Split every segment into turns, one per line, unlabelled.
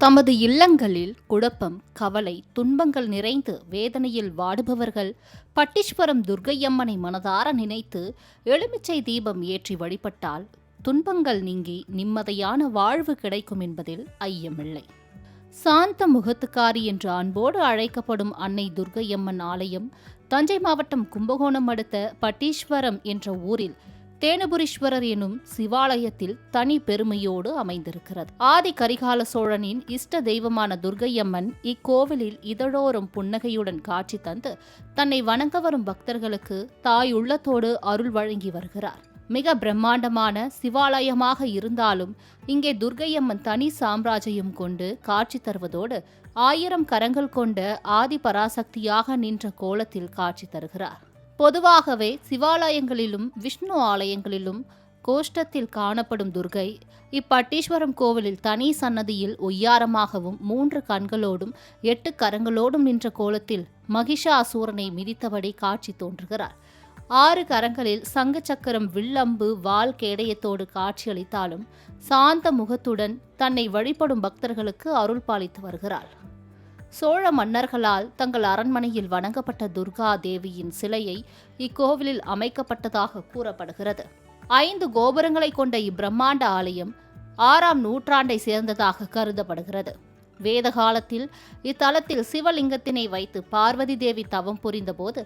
தமது இல்லங்களில் குழப்பம், கவலை, துன்பங்கள் நிறைந்து வேதனையில் வாடுபவர்கள் பட்டீஸ்வரம் துர்க்கையம்மனை மனதார நினைத்து எலுமிச்சை தீபம் ஏற்றி வழிபட்டால் துன்பங்கள் நீங்கி நிம்மதியான வாழ்வு கிடைக்கும் என்பதில் ஐயமில்லை. சாந்த முகத்துக்காரி என்று அன்போடு அழைக்கப்படும் அன்னை துர்க்கையம்மன் ஆலயம் தஞ்சை மாவட்டம் கும்பகோணம் அடுத்த பட்டீஸ்வரம் என்ற ஊரில் தேனுபுரீஸ்வரர் எனும் சிவாலயத்தில் தனி பெருமையோடு அமைந்திருக்கிறது. ஆதி கரிகால சோழனின் இஷ்ட தெய்வமான துர்க்கையம்மன் இக்கோவிலில் இதழோறும் புன்னகையுடன் காட்சி தந்து தன்னை வணங்க வரும் பக்தர்களுக்கு தாய் உள்ளத்தோடு அருள் வழங்கி வருகிறார். மிக பிரம்மாண்டமான சிவாலயமாக இருந்தாலும் இங்கே துர்க்கையம்மன் தனி சாம்ராஜ்யம் கொண்டு காட்சி தருவதோடு 1000 கரங்கள் கொண்ட ஆதி பராசக்தியாக நின்ற கோலத்தில் காட்சி தருகிறார். பொதுவாகவே சிவாலயங்களிலும் விஷ்ணு ஆலயங்களிலும் கோஷ்டத்தில் காணப்படும் துர்க்கை இப்பட்டீஸ்வரம் கோவிலில் தனி சன்னதியில் ஒய்யாரமாகவும் 3 கண்களோடும் 8 கரங்களோடும் நின்ற கோலத்தில் மகிஷாசூரனை மிதித்தபடி காட்சி தோன்றுகிறார். 6 கரங்களில் சங்கு சக்கரம், வில்லம்பு, வாள் கேடயத்தோடு காட்சியளித்தாலும் சாந்த முகத்துடன் தன்னை வழிபடும் பக்தர்களுக்கு அருள் பாலித்து வருகிறாள். சோழ மன்னர்களால் தங்கள் அரண்மனையில் வணங்கப்பட்ட துர்கா தேவியின் சிலையை இக்கோவிலில் அமைக்கப்பட்டதாக கூறப்படுகிறது. 5 கோபுரங்களை கொண்ட இப்பிரம்மாண்ட ஆலயம் 6ஆம் நூற்றாண்டை சேர்ந்ததாக கருதப்படுகிறது. வேத காலத்தில் இத்தலத்தில் சிவலிங்கத்தினை வைத்து பார்வதி தேவி தவம் புரிந்தபோது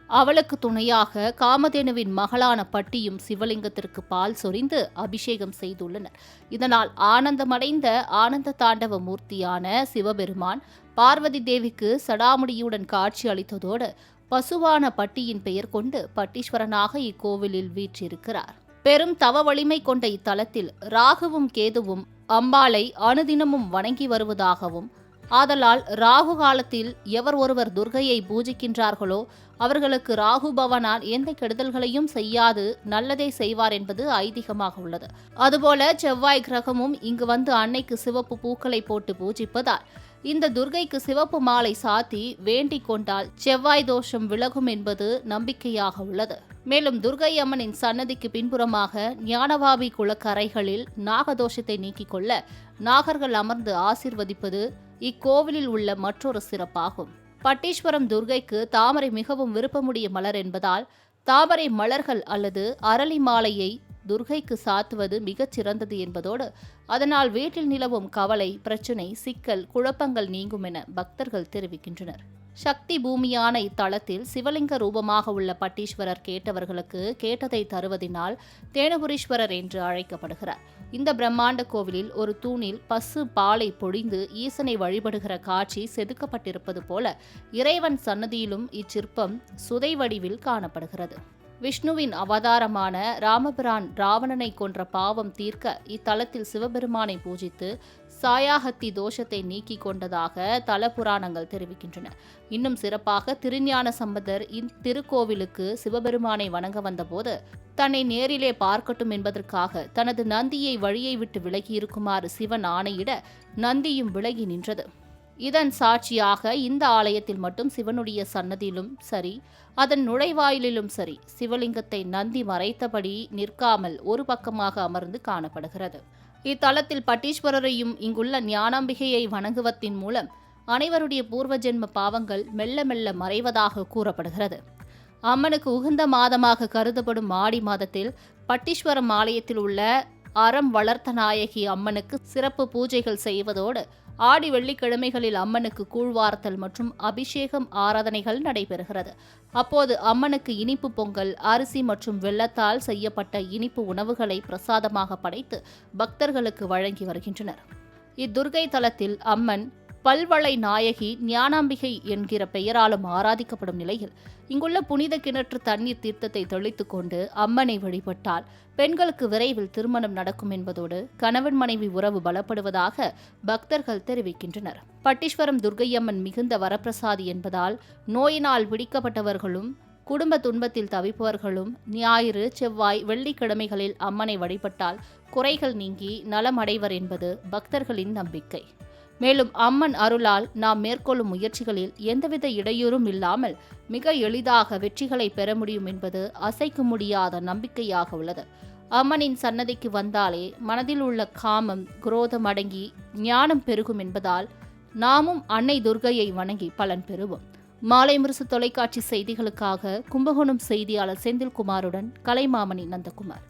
அவளுக்கு துணையாக காமதேனுவின் மகளான பட்டியும் சிவலிங்கத்திற்கு பால் சொரிந்து அபிஷேகம் செய்துள்ளனர். இதனால் ஆனந்தமடைந்த ஆனந்த தாண்டவ மூர்த்தியான சிவபெருமான் பார்வதி தேவிக்கு சடாமுடியுடன் காட்சி அளித்ததோடு பசுவான பட்டியின் பெயர் கொண்டு பட்டீஸ்வரனாக இக்கோவிலில் வீற்றிருக்கிறார். பெரும் தவ வலிமை கொண்ட இத்தலத்தில் ராகுவும் கேதுவும் அம்பாளை அனுதினமும் வணங்கி வருவதாகவும், ஆதலால் ராகு காலத்தில் எவர் ஒருவர் துர்க்கையை பூஜிக்கின்றார்களோ அவர்களுக்கு ராகு பவனால் எந்த கெடுதல்களையும் செய்யாது நல்லதே செய்வார் என்பது ஐதீகமாக உள்ளது. அதுபோல செவ்வாய் கிரகமும் இங்கு வந்து அன்னைக்கு சிவப்பு பூக்களை போட்டு பூஜிப்பதால் இந்த துர்க்கைக்கு சிவப்பு மாலை சாத்தி வேண்டிக் கொண்டால் செவ்வாய் தோஷம் விலகும் என்பது நம்பிக்கையாக உள்ளது. மேலும் துர்க்கை அம்மனின் சன்னதிக்கு பின்புறமாக ஞானவாபி குளக்கரைகளில் நாகதோஷத்தை நீக்கிக் கொள்ள நாகர்கள் அமர்ந்து ஆசிர்வதிப்பது இக்கோவிலில் உள்ள மற்றொரு சிறப்பாகும். பட்டீஸ்வரம் துர்க்கைக்கு தாமரை மிகவும் விருப்பமுடைய மலர் என்பதால் தாமரை மலர்கள் அல்லது அரளி மாலையை துர்க்கைக்கு சாத்துவது மிகச் சிறந்தது என்பதோடு அதனால் வீட்டில் நிலவும் கவலை, பிரச்சினை, சிக்கல், குழப்பங்கள் நீங்கும் என பக்தர்கள் தெரிவிக்கின்றனர். சக்தி பூமியான இத்தலத்தில் சிவலிங்க ரூபமாக உள்ள பட்டீஸ்வரர் கேட்டவர்களுக்கு கேட்டதை தருவதினால் தேனுபுரீஸ்வரர் என்று அழைக்கப்படுகிறார். இந்த பிரம்மாண்ட கோவிலில் ஒரு தூணில் பசு பாலை பொழிந்து ஈசனை வழிபடுகிற காட்சி செதுக்கப்பட்டிருப்பது போல இறைவன் சன்னதியிலும் இச்சிற்பம் சுதை வடிவில் காணப்படுகிறது. விஷ்ணுவின் அவதாரமான ராமபிரான் ராவணனை கொன்ற பாவம் தீர்க்க இத்தலத்தில் சிவபெருமானை பூஜித்து சாயாஹத்தி தோஷத்தை நீக்கிக் கொண்டதாக தல புராணங்கள் தெரிவிக்கின்றன. இன்னும் சிறப்பாக திருஞான சம்பந்தர் இத்திருக்கோவிலுக்கு சிவபெருமானை வணங்க வந்தபோது தன்னை நேரிலே பார்க்கட்டும் என்பதற்காக தனது நந்தியை வழியை விட்டு விலகி இருக்குமாறு சிவன் ஆணையிட நந்தியும் விலகி நின்றது. இதன் சாட்சியாக இந்த ஆலயத்தில் மட்டும் சிவனுடைய சன்னதியிலும் சரி, அதன் நுழைவாயிலிலும் சரி, சிவலிங்கத்தை நந்தி மறைத்தபடி நிற்காமல் ஒரு பக்கமாக அமர்ந்து காணப்படுகிறது. இத்தலத்தில் பட்டீஸ்வரரையும் இங்குள்ள ஞானாம்பிகையை வணங்குவதின் மூலம் அனைவருடைய பூர்வ ஜென்ம பாவங்கள் மெல்ல மெல்ல மறைவதாக கூறப்படுகிறது. அம்மனுக்கு உகந்த மாதமாக கருதப்படும் ஆடி மாதத்தில் பட்டீஸ்வரம் ஆலயத்தில் உள்ள அறம் வளர்த்த நாயகி அம்மனுக்கு சிறப்பு பூஜைகள் செய்வதோடு ஆடி வெள்ளிக்கிழமைகளில் அம்மனுக்கு கூழ்வார்த்தல் மற்றும் அபிஷேகம் ஆராதனைகள் நடைபெறுகிறது. அப்போது அம்மனுக்கு இனிப்பு பொங்கல், அரிசி மற்றும் வெல்லத்தால் செய்யப்பட்ட இனிப்பு உணவுகளை பிரசாதமாக படைத்து பக்தர்களுக்கு வழங்கி வருகின்றனர். இத்துர்க்கை தலத்தில் அம்மன் பல்வளை நாயகி ஞானாம்பிகை என்கிற பெயராலும் ஆராதிக்கப்படும் நிலையில் இங்குள்ள புனித கிணற்று தண்ணீர் தீர்த்தத்தை தெளித்துக் கொண்டு அம்மனை வழிபட்டால் பெண்களுக்கு விரைவில் திருமணம் நடக்கும் என்பதோடு கணவன் மனைவி உறவு பலப்படுவதாக பக்தர்கள் தெரிவிக்கின்றனர். பட்டீஸ்வரம் துர்க்கையம்மன் மிகுந்த வரப்பிரசாதி என்பதால் நோயினால் பிடிக்கப்பட்டவர்களும் குடும்ப துன்பத்தில் தவிப்பவர்களும் ஞாயிறு, செவ்வாய், வெள்ளிக்கிழமைகளில் அம்மனை வழிபட்டால் குறைகள் நீங்கி நலமடைவர் என்பது பக்தர்களின் நம்பிக்கை. மேலும் அம்மன் அருளால் நாம் மேற்கொள்ளும் முயற்சிகளில் எந்தவித இடையூறும் இல்லாமல் மிக எளிதாக வெற்றிகளை பெற முடியும் என்பது அசைக்க முடியாத நம்பிக்கையாக உள்ளது. அம்மனின் சன்னதிக்கு வந்தாலே மனதில் உள்ள காமம் குரோதம் அடங்கி ஞானம் பெருகும் என்பதால் நாமும் அன்னை துர்க்கையை வணங்கி பலன் பெறுவோம். மாலை முரசு தொலைக்காட்சி செய்திகளுக்காக கும்பகோணம் செய்தியாளர் செந்தில்குமாருடன் கலைமாமணி நந்தகுமார்.